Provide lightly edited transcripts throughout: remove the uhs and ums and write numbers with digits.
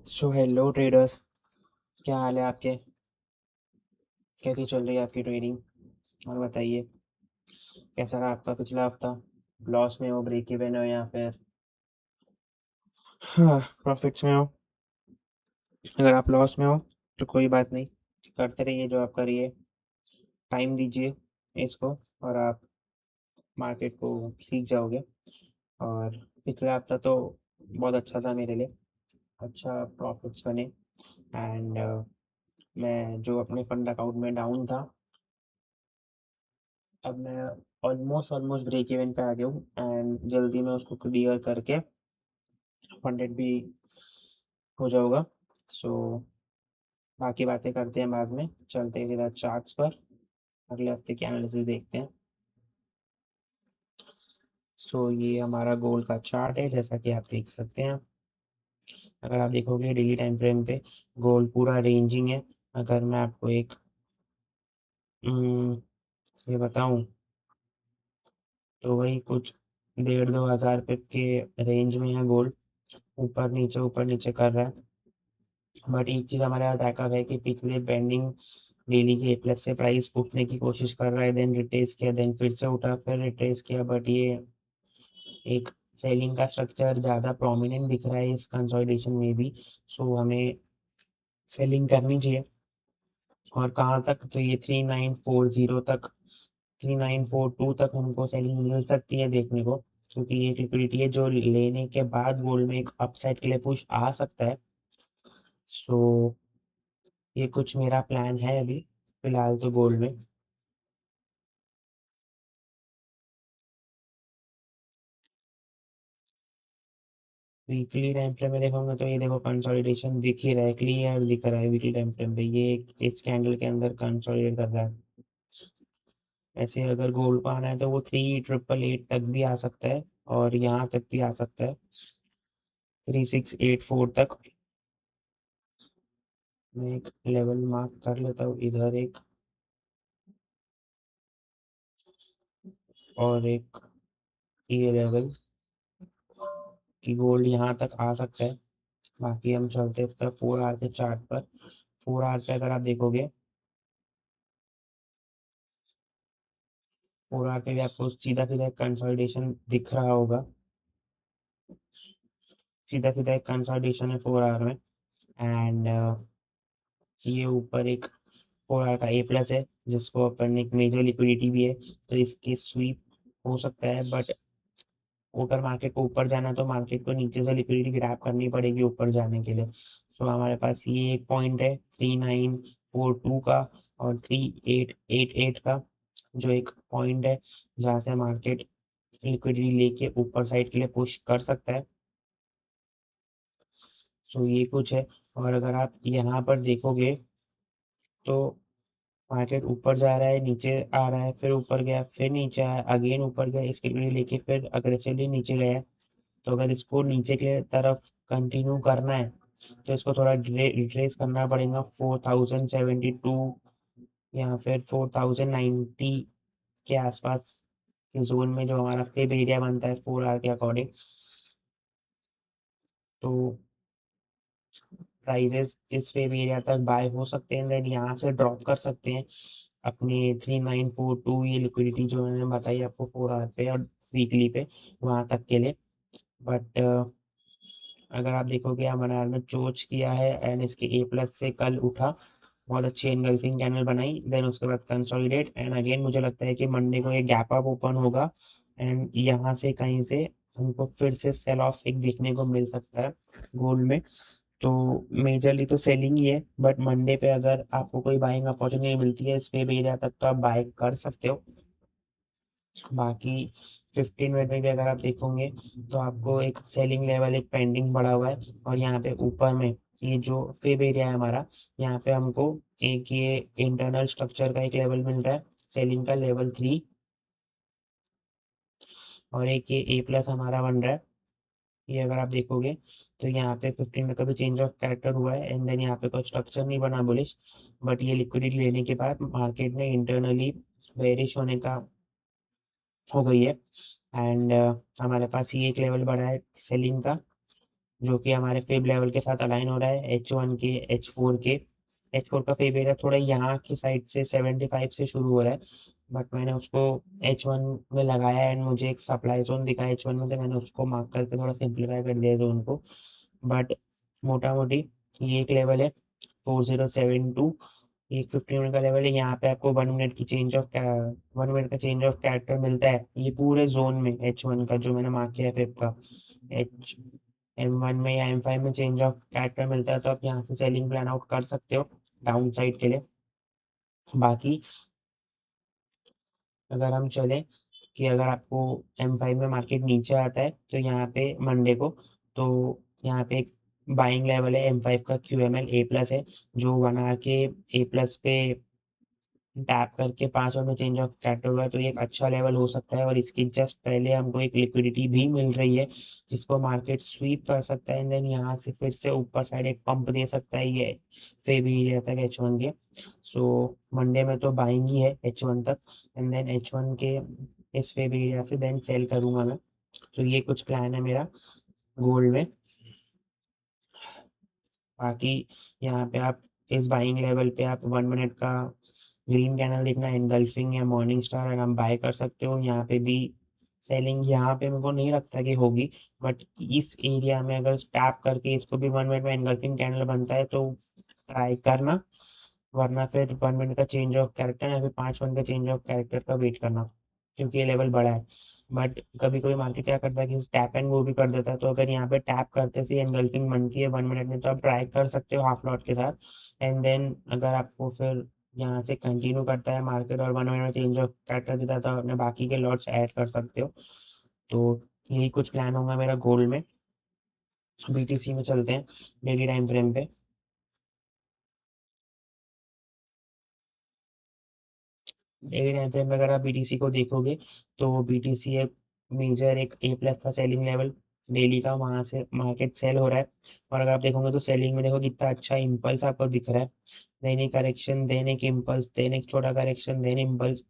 So hello traders. क्या हाल है आपके? कैसी चल रही है आपकी ट्रेडिंग? और बताइए, कैसा रहा आपका पिछला हफ्ता? लॉस में हो, ब्रेक इवन हो, या फिर हाँ प्रॉफिट्स में हो? अगर आप लॉस में हो तो कोई बात नहीं, करते रहिए जो आप करिए। टाइम दीजिए इसको और आप मार्केट को सीख जाओगे। और पिछला हफ्ता तो बहुत अच्छा था मेरे लिए, अच्छा प्रॉफिट्स बने। एंड मैं जो अपने फंड अकाउंट में डाउन था, अब मैं ऑलमोस्ट ऑलमोस्ट ब्रेक इवन पे आ गया हूँ एंड जल्दी मैं उसको क्लियर करके फंडेड भी हो जाऊँगा। सो बाकी बातें करते हैं बाद में, चलते हैं सीधा चार्ट्स पर, अगले हफ्ते की एनालिसिस देखते हैं। सो ये हमारा गोल्ड का चार्ट है, जैसा कि आप देख सकते हैं। अगर आप देखोगे डेली टाइम फ्रेम पे गोल्ड पूरा रेंजिंग है। अगर मैं आपको एक ये बताऊं तो वही कुछ 1,500-2,000 पिप के रेंज में है गोल्ड, ऊपर नीचे कर रहा है। बट एक चीज़ हमारे यहाँ बैकअप है कि पिछले पेंडिंग डेली के ए प्लस से प्राइस उठने की कोशिश कर रहा है, देन रिट्रेस किया, देन फिर से उठा, फिर रिट्रेस किया। बट ये एक सेलिंग का स्ट्रक्चर ज़्यादा प्रोमिनेंट दिख रहा है इस कंसोलिडेशन में भी। सो हमें सेलिंग करनी चाहिए। और कहाँ तक, तो ये 3940 तक, 3942 तक हमको सेलिंग मिल सकती है देखने को, क्योंकि ये एक लिक्विडिटी है जो लेने के बाद गोल्ड में एक अपसाइड के लिए पुश आ सकता है। सो ये कुछ मेरा प्लान है अभी फिलहाल तो गोल्ड में। वीकली टाइम फ्रेम में देखोगे तो ये देखो कंसोलिडेशन दिख ही रहा है, क्लियर दिख रहा है वीकली टाइम फ्रेम पे, ये इस कैंडल के अंदर कंसोलिडेट कर रहा है। ऐसे अगर गोल्ड को आना है तो वो 3888 तक भी आ सकता है और यहाँ तक भी आ सकता है, 3684 तक। मैं एक लेवल मार्क कर लेता हूँ इधर एक, और एक ये लेवल कि गोल्ड यहाँ तक आ सकता है। बाकी हम चलते हैं 4 आवर के चार्ट पर। 4 आवर पे अगर आप देखोगे, 4 आवर पे भी आपको सीधा सीधा कंसोलिडेशन दिख रहा होगा, सीधा सीधा एक कंसोलिडेशन है 4 आवर में। एंड ये ऊपर एक 4 आवर का ए प्लस है, जिसको अपन एक मेजर लिक्विडिटी भी है, तो इसकी स्वीप हो सकता है। बट अगर मार्केट को ऊपर जाना है तो मार्केट को नीचे से लिक्विडिटी ग्रैब करनी पड़ेगी ऊपर जाने के लिए। सो हमारे पास ये एक पॉइंट है 3942 का और 3888 का, जो एक पॉइंट है जहाँ से मार्केट लिक्विडिटी लेके ऊपर साइड के लिए पुश कर सकता है। सो ये कुछ है। और अगर आप यहाँ पर देखोगे तो मार्केट ऊपर जा रहा है, नीचे आ रहा है, फिर ऊपर गया, फिर नीचे आया, अगेन ऊपर गया, इसके लिए लेके फिर अग्रेसिवली नीचे गया। तो अगर इसको नीचे के तरफ कंटिन्यू करना है तो इसको थोड़ा रिट्रेस करना पड़ेगा 4072 या फिर 4090 के आसपास के जोन में, जो हमारा फेब एरिया बनता है 4 आवर के अकॉर्डिंग। तो प्राइजेस इस फेब एरिया तक बाय हो सकते हैं, देन यहाँ से ड्रॉप कर सकते हैं अपने 3942, ये लिक्विडिटी जो मैंने बताई आपको 4 आवर पे और वीकली पे, वहाँ तक के लिए। बट अगर आप देखोगे हमारे हाल में चोच किया है एंड इसके ए प्लस से कल उठा, बहुत अच्छी एंगल्फिंग कैंडल बनाई, देन उसके बाद कंसोलिडेट, एंड अगेन मुझे लगता है कि मंडे को ये गैप अप ओपन होगा एंड यहाँ से कहीं से हमको फिर से सेल ऑफ एक देखने को मिल सकता है गोल्ड में। तो मेजरली तो सेलिंग ही है, बट मंडे पे अगर आपको कोई बाइंग अपॉर्चुनिटी मिलती है इस पे एरिया तक तो आप बाय कर सकते हो। बाकी 15 मिनट में भी अगर आप देखोगे तो आपको एक सेलिंग लेवल एक पेंडिंग पड़ा हुआ है, और यहाँ पे ऊपर में ये जो फेब एरिया है हमारा, यहाँ पे हमको एक ये इंटरनल स्ट्रक्चर का एक लेवल मिल रहा है, सेलिंग का लेवल 3, और एक ये ए प्लस हमारा बन रहा है। ये अगर आप देखोगे तो यहाँ पे 15 में कभी चेंज ऑफ कैरेक्टर हुआ है एंड देन यहाँ पे कोई स्ट्रक्चर नहीं बना बुलिश, बट ये लिक्विडिटी लेने के बाद मार्केट में इंटरनली बेरिश होने का हो गई है। एंड हमारे पास ये एक लेवल बढ़ा है सेलिंग का, जो कि हमारे फेब लेवल के साथ अलाइन हो रहा है, H1 के, H4 के। H4 का फेब एरिया थोड़ा यहाँ की साइड से 75 से शुरू हो रहा है, बट मैंने उसको H1 में लगाया एंड मुझे एक सप्लाई जोन दिखा H1 में, तो मैंने उसको मार्क करके थोड़ा सिंप्लीफाई कर दिया जोन को। बट मोटा मोटी ये एक लेवल है 4072, एक 15 मिनट का लेवल है। यहाँ पे आपको 1 मिनट की चेंज ऑफ 1 मिनट का चेंज ऑफ कैरेक्टर मिलता है ये पूरे जोन में। H1 का जो मैंने मार्क किया है फेब का, एच M1 में या M5 में चेंज ऑफ कैरेक्टर मिलता है, तो आप यहाँ से सेलिंग प्लान आउट कर सकते हो डाउन साइड के लिए। बाकी अगर हम चलें कि अगर आपको M5 में मार्केट नीचे आता है तो यहाँ पे मंडे को, तो यहाँ पे एक बाइंग लेवल है M5 का, QML A+ है, जो 1 आवर के A+ पे टैप करके 5 मिनट में चेंज ऑफ कैरेक्टर हुआ है, तो ये एक अच्छा लेवल हो सकता है। और इसके जस्ट पहले हमको एक लिक्विडिटी भी मिल रही है जिसको मार्केट स्वीप कर सकता है, एंड देन यहाँ से फिर से ऊपर साइड एक पंप दे सकता है ये फेब एरिया तक H1 के। सो मंडे में तो बाइंग ही है H1 तक, एंड देन H1 के इस फेब एरिया से देन सेल करूंगा मैं। तो ये कुछ प्लान है मेरा गोल्ड में। बाकी यहाँ पे आप इस बाइंग लेवल पे आप 1 मिनट का ग्रीन कैंडल देखना, एनगल्फिंग या मॉर्निंग स्टार, और आप बाय कर सकते हो। यहाँ पे भी सेलिंग यहाँ पे मेरे को नहीं लगता कि होगी, बट इस एरिया में अगर टैप करके इसको भी 1 मिनट में एनगल्फिंग कैंडल बनता है तो ट्राई करना, वरना फिर 1 मिनट का चेंज ऑफ कैरेक्टर या फिर 5 मिनट का चेंज ऑफ कैरेक्टर का वेट करना, क्योंकि ये लेवल बड़ा है। बट कभी कभी मार्केट क्या करता है कि टैप एंड वो भी कर देता है, तो अगर यहाँ पे टैप करते से एनगल्फिंग बनती है 1 मिनट में, तो आप ट्राई कर सकते हो हाफ लॉट के साथ। एंड देन अगर आपको फिर यहाँ से कंटिन्यू करता है मार्केट और 1 मिनट में चेंज ऑफ कैरेक्टर देता है, तो आप अपने बाकी के लॉट्स ऐड कर सकते हो। तो यही कुछ प्लान होगा मेरा गोल्ड में। BTC में चलते हैं डेली टाइम फ्रेम पे। डेली टाइम फ्रेम में अगर आप BTC को देखोगे तो BTC एक मेजर एक A+ था सेलिंग लेवल डेली का, वहां से मार्केट सेल हो रहा है। और अगर आप देखोगे तो सेलिंग में देखो कितना अच्छा इम्पल्स आपको दिख रहा है, देन एक करेक्शन, देन एक इम्पल्स, देन एक छोटा करेक्शन, देन इम्पल्स।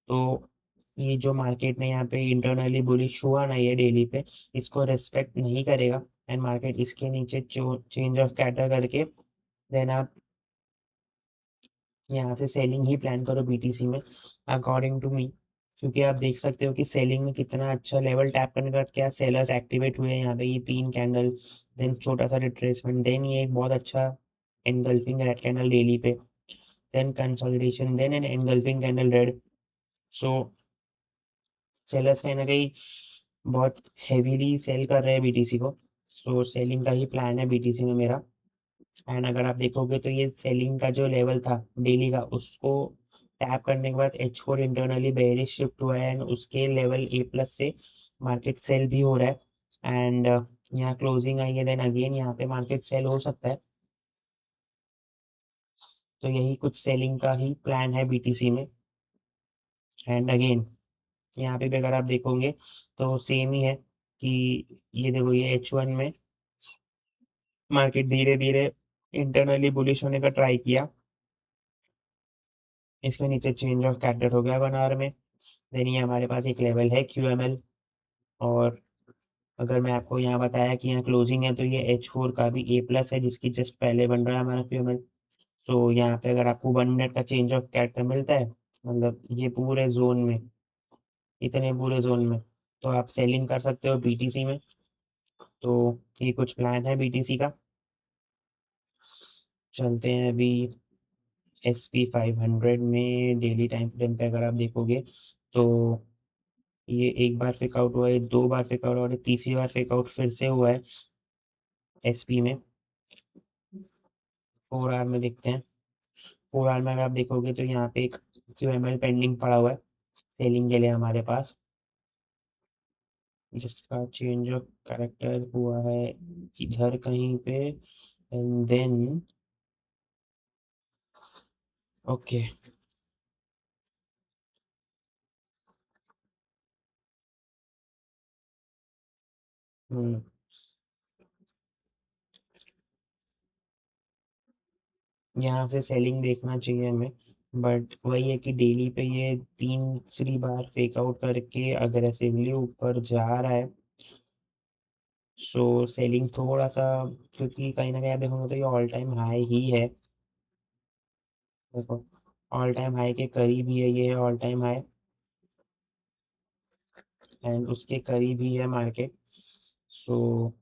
तो ये जो मार्केट ने यहाँ पे इंटरनली बुलिश हुआ ना ये डेली पे, इसको रिस्पेक्ट नहीं करेगा, एंड मार्केट इसके नीचे चेंज ऑफ कैटर करके देन आप यहाँ से सेलिंग ही प्लान करो BTC में, अकॉर्डिंग टू मी। क्योंकि आप देख सकते हो कि सेलिंग में कितना अच्छा लेवल टैप करने के बाद क्या सेलर्स एक्टिवेट हुए हैं यहाँ पे, ये 3 कैंडल, देन छोटा सा रिट्रेसमेंट, देन ये एक बहुत अच्छा एनगल्फिंग रेड कैंडल डेली पे, then consolidation, then an engulfing candle red. So sellers कहीं ना कहीं बहुत हेवीली सेल कर रहे हैं BTC को। सो सेलिंग का ही प्लान है BTC में मेरा। एंड अगर आप देखोगे तो ये सेलिंग का जो लेवल था डेली का, उसको टैप करने के बाद H4 इंटरनली बेयरिश शिफ्ट हुआ है, एंड उसके लेवल A+ से मार्केट सेल भी हो रहा है। एंड यहाँ क्लोजिंग आई है, देन अगेन यहाँ पे मार्केट सेल हो सकता है। तो यही कुछ सेलिंग का ही प्लान है BTC में। एंड अगेन यहाँ पे भी अगर आप देखोगे तो सेम ही है कि ये देखो ये H1 में मार्केट धीरे धीरे इंटरनली बुलिश होने का ट्राई किया, इसके नीचे चेंज ऑफ कैरेक्टर हो गया 1 आवर में। देन ये हमारे पास एक लेवल है QML। और अगर मैं आपको यहाँ बताया कि यहाँ क्लोजिंग है, तो ये H4 का भी A+ है जिसकी जस्ट पहले बन रहा है हमारा QML। सो यहाँ पे अगर आपको 1 मिनट का चेंज ऑफ कैरेक्टर मिलता है, मतलब ये पूरे जोन में, इतने पूरे जोन में, तो आप सेलिंग कर सकते हो BTC में। तो ये कुछ प्लान है BTC का। चलते हैं अभी SP 500 में डेली टाइम फ्रेम पे अगर आप देखोगे तो ये एक बार फेक आउट हुआ है, 2 बार फेक आउट हुआ है, तीसरी बार फेक आउट फिर से हुआ है SP में। 4 आवर में देखते हैं। 4 आवर में अगर आप देखोगे तो यहाँ पे एक QML पेंडिंग पड़ा हुआ है सेलिंग के लिए हमारे पास, जिसका चेंज ऑफ कैरेक्टर हुआ है इधर कहीं पे, एंड देन ओके। हम्म यहाँ से सेलिंग देखना चाहिए हमें, बट वही है कि डेली पे ये 3 बार फेक आउट करके अग्रेसिवली ऊपर जा रहा है। सो सेलिंग थोड़ा सा, क्योंकि कहीं ना कहीं आप देखोगे तो ये ऑल टाइम हाई ही है। देखो, ऑल टाइम हाई के करीब ही है, ये ऑल टाइम हाई एंड उसके करीब ही है मार्केट। सो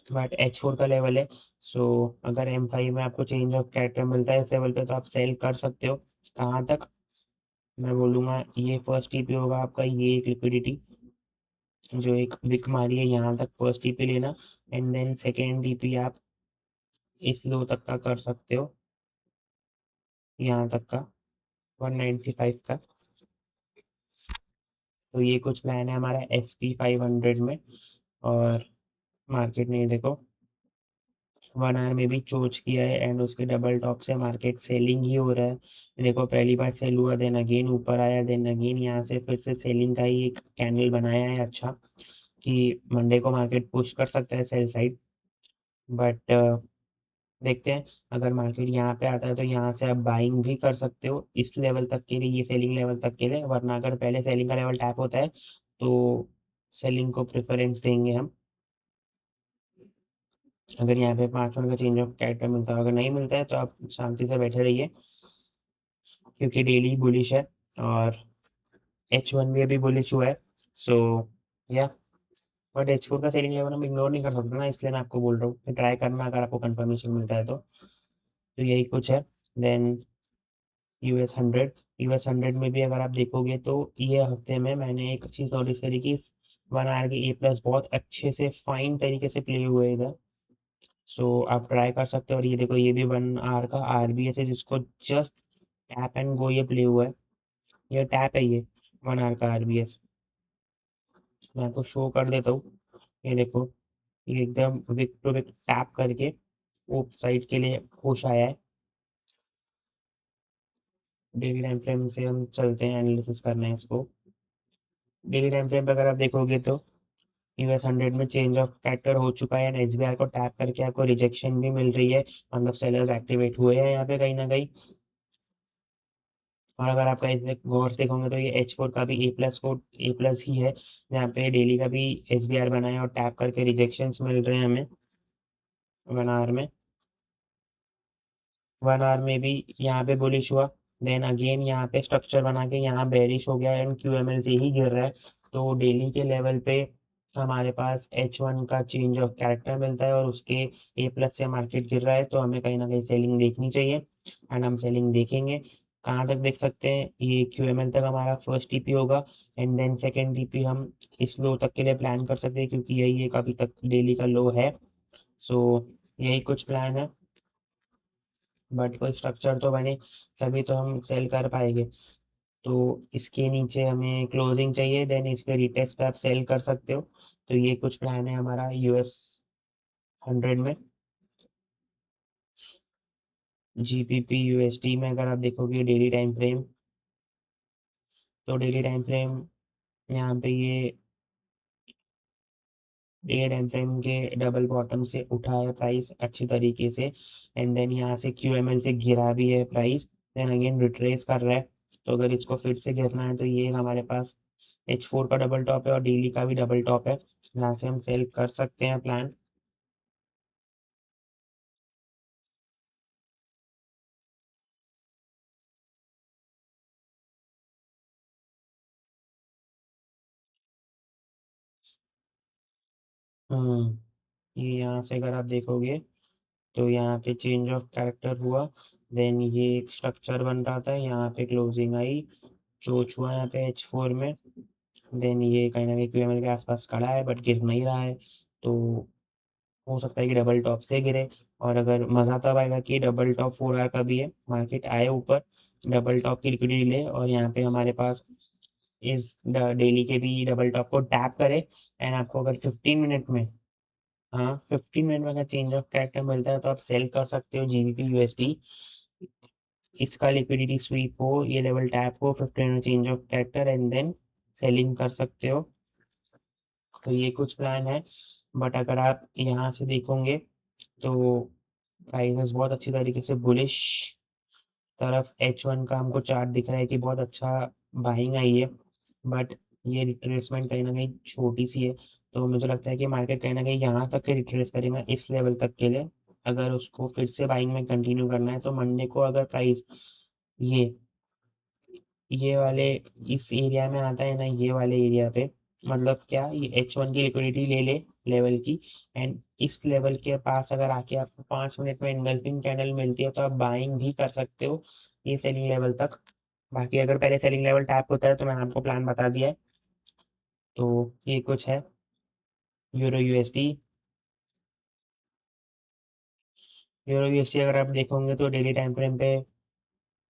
बट H4 का लेवल है। सो अगर M5 में आपको चेंज ऑफ कैरेक्टर मिलता है इस लेवल पे तो आप सेल कर सकते हो। कहाँ तक? मैं बोलूँगा ये फर्स्ट टीपी होगा आपका, ये एक लिक्विडिटी जो एक विक मारी है यहाँ तक, फर्स्ट टीपी लेना। एंड देन सेकेंड टीपी आप इस लो तक का कर सकते हो, यहाँ तक का 195 का। तो ये कुछ प्लान है हमारा SP500 में। और मार्केट ने देखो 1 आवर में भी चोच किया है एंड उसके डबल टॉप से मार्केट सेलिंग ही हो रहा है। देखो पहली बार सेल हुआ, देन अगेन ऊपर आया, देन अगेन यहाँ से फिर से सेलिंग का ही एक कैंडल बनाया है अच्छा, कि मंडे को मार्केट पुश कर सकता है सेल साइड। बट देखते हैं, अगर मार्केट यहाँ पे आता है तो यहाँ से आप बाइंग भी कर सकते हो इस लेवल तक के लिए, ये सेलिंग लेवल तक के लिए। वरना अगर पहले सेलिंग का लेवल टैप होता है तो सेलिंग को प्रेफरेंस देंगे हम, अगर यहाँ पे 5 मिनट का चेंज ऑफ कैरेक्टर मिलता है। अगर नहीं मिलता है तो आप शांति से बैठे रहिए, क्योंकि डेली बुलिश है और H1 भी अभी बुलिश हुआ है। सो या बट H4 का सेलिंग लेवल हम इग्नोर नहीं कर सकते ना, इसलिए मैं आपको बोल रहा हूँ ट्राई करना अगर आपको कंफर्मेशन मिलता है तो यही कुछ है। देन US 100, US 100 में भी अगर आप देखोगे तो ये हफ्ते में मैंने एक चीज़ नोटिस करी कि 1 आवर के A+ बहुत अच्छे से फाइन तरीके से प्ले हुए इधर। सो आप ट्राई कर सकते हो। और ये देखो ये भी 1 आवर का RBS है जिसको जस्ट टैप एंड गो ये प्ले हुआ है, ये टैप है ये 1 आवर का RBS। मैं आपको शो कर देता हूँ, ये देखो ये एकदम विक टू विक टैप करके ऊप साइड के लिए पुश आया है। डेली टाइम फ्रेम से हम चलते हैं, एनालिसिस करना है इसको। डेली टाइम फ्रेम पे अगर आप देखोगे तो US 100 में चेंज ऑफ कैरेक्टर हो चुका है एंड HBR को टैप करके आपको रिजेक्शन भी मिल रही है, मतलब सेलर्स एक्टिवेट हुए हैं यहाँ पे कहीं ना कहीं। और अगर आपका इसमें गौर से देखोगे तो ये H4 का भी A+ ही है, जहाँ पे डेली का भी SBR बना है और टैप करके रिजेक्शंस मिल रहे हैं हमें 1 आवर में। 1 आवर में भी यहाँ पे बुलिश हुआ, देन अगेन यहाँ पे स्ट्रक्चर बना के यहाँ बेरिश हो गया एंड QML से ही गिर रहा है। तो डेली के लेवल पे हमारे पास H1 का चेंज ऑफ कैरेक्टर मिलता है और उसके A+ से मार्केट गिर रहा है, तो हमें कहीं ना कहीं सेलिंग देखनी चाहिए एंड हम सेलिंग देखेंगे। कहाँ तक देख सकते हैं? ये QML तक हमारा फर्स्ट टीपी होगा एंड देन सेकेंड टीपी हम इस लो तक के लिए प्लान कर सकते हैं, क्योंकि यही एक अभी तक डेली का लो है। सो यही कुछ प्लान है, बट कोई स्ट्रक्चर तो बने तभी तो हम सेल कर पाएंगे। तो इसके नीचे हमें क्लोजिंग चाहिए, देन इसके रिटेस्ट पे आप सेल कर सकते हो। तो ये कुछ प्लान है हमारा US 100 में। GBP USD में अगर आप देखोगे डेली टाइम फ्रेम, तो डेली टाइम फ्रेम यहाँ पे ये डेली टाइम फ्रेम के डबल बॉटम से उठा है प्राइस अच्छी तरीके से एंड देन यहाँ से QML से गिरा भी है प्राइस, देन अगेन रिट्रेस कर रहा है। तो अगर इसको फिर से गिरना है तो ये हमारे पास H4 का डबल टॉप है और डेली का भी डबल टॉप है, जहाँ से हम सेल कर सकते हैं प्लान। ये यहाँ से अगर आप देखोगे तो यहाँ पे चेंज ऑफ कैरेक्टर हुआ, देन ये एक स्ट्रक्चर बन रहा था, यहाँ पे क्लोजिंग आई, चोच हुआ यहाँ पे H4 में, देन ये कहीं ना कहीं QML के आसपास खड़ा है बट गिर नहीं रहा है। तो हो सकता है कि डबल टॉप से गिरे। और अगर मज़ा तब आएगा कि डबल टॉप 4 आवर का भी है, मार्केट आए ऊपर, डबल टॉप की लिक्विडिटी ले और यहाँ पे हमारे पास इस डेली के भी डबल टॉप को टैप करे एंड आपको अगर 15 मिनट में, हाँ 15 मिनट में अगर चेंज ऑफ कैरेक्टर मिलता है तो आप सेल कर सकते हो GBP USD। इसका लिक्विडिटी स्वीप हो, ये लेवल टैप हो, 15 में change of character and then selling कर सकते हो। तो ये कुछ प्लान है। बट अगर आप यहाँ से देखोगे तो प्राइसेस बहुत अच्छी तरीके से बुलिश तरफ H1 का हमको चार्ट दिख रहा है कि बहुत अच्छा बाइंग आई है, बट ये रिट्रेसमेंट कहीं ना कहीं छोटी सी है। तो मुझे लगता है कि मार्केट कहीं ना कहीं यहाँ तक के रिट्रेस करेगा इस लेवल तक के लिए। अगर उसको फिर से बाइंग में कंटिन्यू करना है तो मंडे को अगर प्राइस ये ये वाले इस एरिया में आता है ना, ये वाले एरिया पे, मतलब क्या, ये H1 की लिक्विडिटी ले ले लेवल की, एंड इस लेवल के पास अगर आके आपको 5 मिनट में एंगल्फिंग कैंडल मिलती है तो आप बाइंग भी कर सकते हो ये सेलिंग लेवल तक। बाकी अगर पहले सेलिंग लेवल टैप होता है तो मैंने आपको प्लान बता दिया है। तो ये कुछ है यूरो यूएसडी। यूरो यूएसडी अगर आप देखोगे तो डेली टाइम फ्रेम पे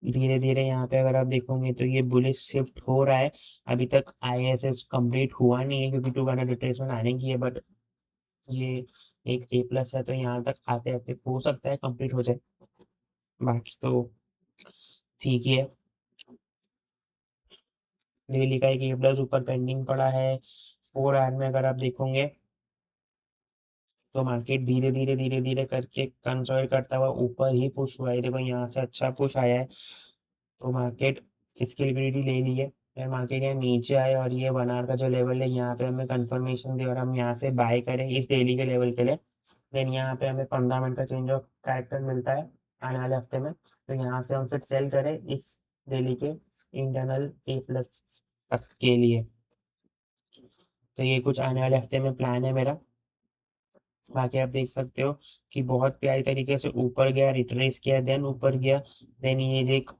धीरे धीरे यहाँ पे अगर आप देखोगे तो ये बुलिश शिफ्ट हो रहा है। अभी तक आईएसएस कंप्लीट हुआ नहीं है क्योंकि 200 रिट्रेसमेंट आने की है, बट ये एक ए प्लस है तो यहाँ तक आते आते हो सकता है कंप्लीट हो जाए। बाकी तो ठीक ही है। डेली का एक ए प्लस ऊपर पेंडिंग पड़ा है। 4 आवर में अगर आप देखोगे तो मार्केट धीरे धीरे धीरे धीरे करके कंसोलिडेट करता हुआ ऊपर ही पुश हुआ है। देखो यहाँ से अच्छा पुश आया है तो मार्केट इसकी लिक्विडिटी ले ली है। फिर मार्केट यहाँ नीचे आए और ये 1 आवर का जो लेवल है यहाँ पे हमें कंफर्मेशन दे और हम यहाँ से बाय करें इस डेली के लेवल के लिए। देन यहाँ पे हमें 15 मिनट का चेंज ऑफ कैरेक्टर मिलता है आने वाले हफ्ते में, तो यहाँ से हम फिर सेल करें इस डेली के इंटरनल ए प्लस तक के लिए। तो ये कुछ आने वाले हफ्ते में प्लान है मेरा। बाकी आप देख सकते हो कि बहुत प्यारी तरीके से ऊपर गया, रिट्रेस किया, देन ऊपर गया, देन ये देख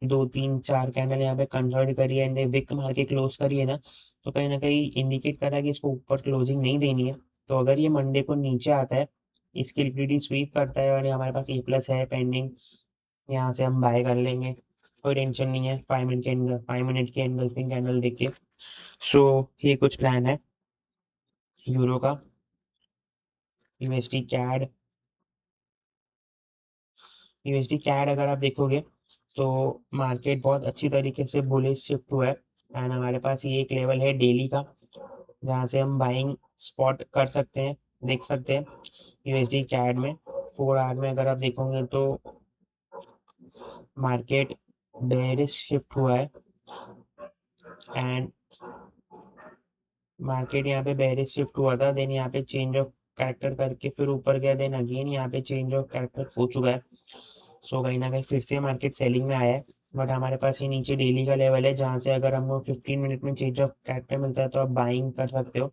2 3 4 कैंडल यहाँ पे कंसोलिडेट करी है एंड विक मार के क्लोज करी है ना, तो कहीं ना कहीं इंडिकेट कर रहा है कि इसको ऊपर क्लोजिंग नहीं देनी है। तो अगर ये मंडे को नीचे आता है, इसकी लिक्विडिटी स्वीप करता है और ये हमारे पास ए प्लस है पेंडिंग, यहाँ से हम बाय कर लेंगे, कोई टेंशन नहीं है। 5 मिनट के एंगल्फिंग कैंडल देखिए। सो ये कुछ प्लान है यूरो का। यूएसडी कैड, यूएसडी कैड अगर आप देखोगे तो मार्केट बहुत अच्छी तरीके से बुलिश शिफ्ट हुआ है एंड हमारे पास ये एक लेवल है डेली का जहाँ से हम बाइंग स्पॉट कर सकते हैं, देख सकते हैं यूएसडी कैड में। 4 आवर में अगर आप देखोगे तो मार्केट बेरिश शिफ्ट हुआ है एंड मार्केट यहाँ पे बेरिश शिफ्ट हुआ था, देन यहाँ पे चेंज ऑफ कैरेक्टर करके फिर ऊपर गया, देन अगेन यहाँ पे चेंज ऑफ कैरेक्टर हो चुका है। सो कहीं ना कहीं फिर से मार्केट सेलिंग में आया है, बट हमारे पास ये नीचे डेली का लेवल है जहाँ से अगर हमको 15 मिनट में चेंज ऑफ कैरेक्टर मिलता है तो आप बाइंग कर सकते हो।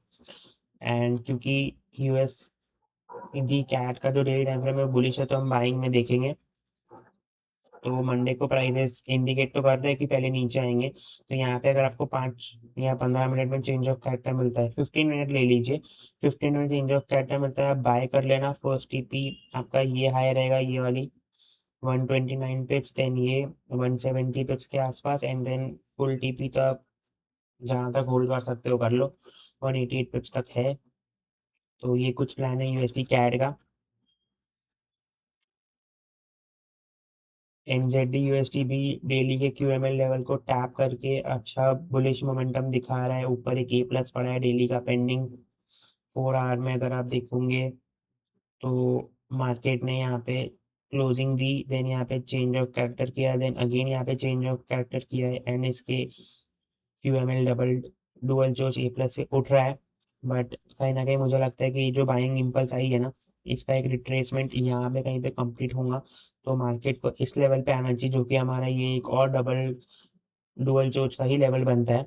एंड क्योंकि यूएस दी कैट का जो डेली टाइम फ्रेम है बुलिश है तो हम बाइंग में देखेंगे। तो मंडे को प्राइसेस इंडिकेट तो कर रहे हैं कि पहले नीचे आएंगे। तो यहाँ पे अगर आपको 5 या 15 मिनट में चेंज ऑफ कैरेक्टर मिलता है, 15 मिनट ले लीजिए, 15 मिनट चेंज ऑफ कैरेक्टर मिलता है, आप बाय कर लेना। फर्स्ट टीपी आपका ये हाई रहेगा, ये वाली 129 पिप्स, देन ये 170 पिप्स के आसपास, एंड देन फुल टीपी तो आप जहाँ तक होल्ड कर सकते हो कर लो, 188 पिप्स तक है। तो ये कुछ प्लान है यूएसडी कैड का। एनजेडी यूएसडी भी डेली के क्यूएमएल लेवल को टैप करके अच्छा बुलिश मोमेंटम दिखा रहा है, ऊपर एक ए प्लस पड़ा है डेली का पेंडिंग। 4 आवर में अगर आप देखोगे तो मार्केट ने यहाँ पे क्लोजिंग दी, देन यहाँ पे चेंज ऑफ कैरेक्टर किया, देन अगेन यहाँ पे चेंज ऑफ कैरेक्टर किया है एंड इसके क्यूएमएल डबल डुअल जो ए प्लस से उठ रहा है। बट कहीं ना कहीं मुझे लगता है कि जो बाइंग इम्पल्स आई है ना, इसका एक रिट्रेसमेंट यहाँ पे कहीं पे कंप्लीट होगा तो मार्केट को इस लेवल पे आना चाहिए जो कि हमारा ये एक और डबल डुअल चोच का ही लेवल बनता है।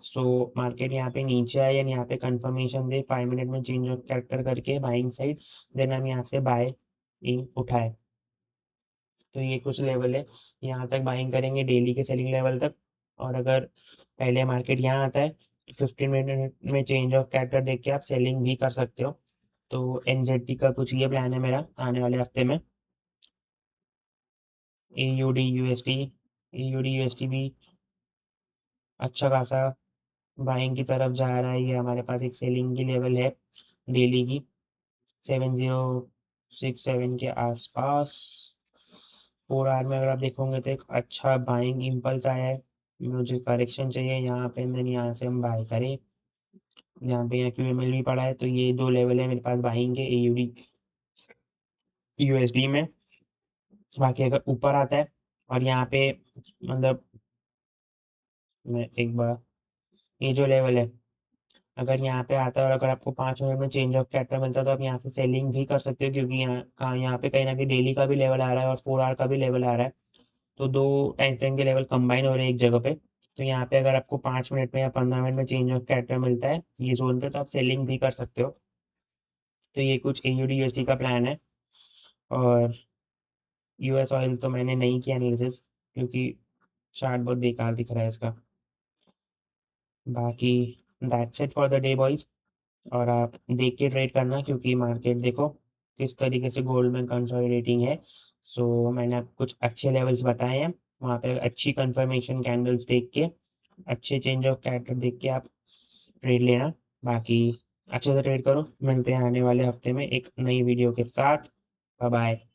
सो मार्केट यहाँ पे नीचे आए एंड यहाँ पे कंफर्मेशन दे 5 मिनट में चेंज ऑफ कैरेक्टर करके बाइंग साइड, देन हम यहाँ से बाय इन उठाए। तो ये कुछ लेवल है, यहाँ तक बाइंग करेंगे डेली के सेलिंग लेवल तक। और अगर पहले मार्केट यहाँ आता है तो 15 मिनट में चेंज ऑफ कैरेक्टर देख के आप सेलिंग भी कर सकते हो। तो एनजेडी का कुछ ये प्लान है मेरा आने वाले हफ्ते में। एयूडी यूएसडी, एयूडी यूएसडी भी अच्छा खासा बाइंग की तरफ जा रहा है। ये हमारे पास एक सेलिंग की लेवल है डेली की 7067 के आसपास। 4 आवर में अगर आप देखोगे तो एक अच्छा बाइंग इम्पल्स आया है, मुझे करेक्शन चाहिए यहाँ पे, देन यहाँ से हम बाय करें। यहाँ पे यहाँ क्यूएमएल भी पड़ा है तो ये 2 लेवल है मेरे पास बाइंग के एयूडी यूएसडी में। बाकी अगर ऊपर आता है और यहाँ पे मतलब मैं एक बार, ये जो लेवल है, अगर यहाँ पे आता है और अगर आपको 5 मिनट में चेंज ऑफ कैरेक्टर मिलता है तो आप यहाँ से सेलिंग भी कर सकते हो, क्योंकि यहाँ पे कहीं ना कहीं डेली का भी लेवल आ रहा है और 4 आवर का भी लेवल आ रहा है। तो दो टाइम फ्रेम के लेवल कंबाइन हो रहे हैं एक जगह पे। तो यहाँ पे अगर आपको 5 मिनट में या 15 मिनट में चेंज ऑफ कैरेक्टर मिलता है ये जोन पे, तो आप सेलिंग भी कर सकते हो। तो ये कुछ AUD USD का प्लान है। और US ऑयल तो मैंने नहीं किया एनालिसिस, क्योंकि चार्ट बहुत बेकार दिख रहा है इसका। बाकी that's it for the day boys. और आप देख के ट्रेड करना, क्योंकि मार्केट देखो किस तरीके से गोल्ड में कंसोलिडेटिंग है। सो मैंने आपको कुछ अच्छे लेवल्स बताए हैं, वहाँ पे अच्छी कंफर्मेशन कैंडल्स देख के, अच्छे चेंज ऑफ कैरेक्टर देख के आप ट्रेड लेना। बाकी अच्छे से ट्रेड करो, मिलते हैं आने वाले हफ्ते में एक नई वीडियो के साथ। Bye bye.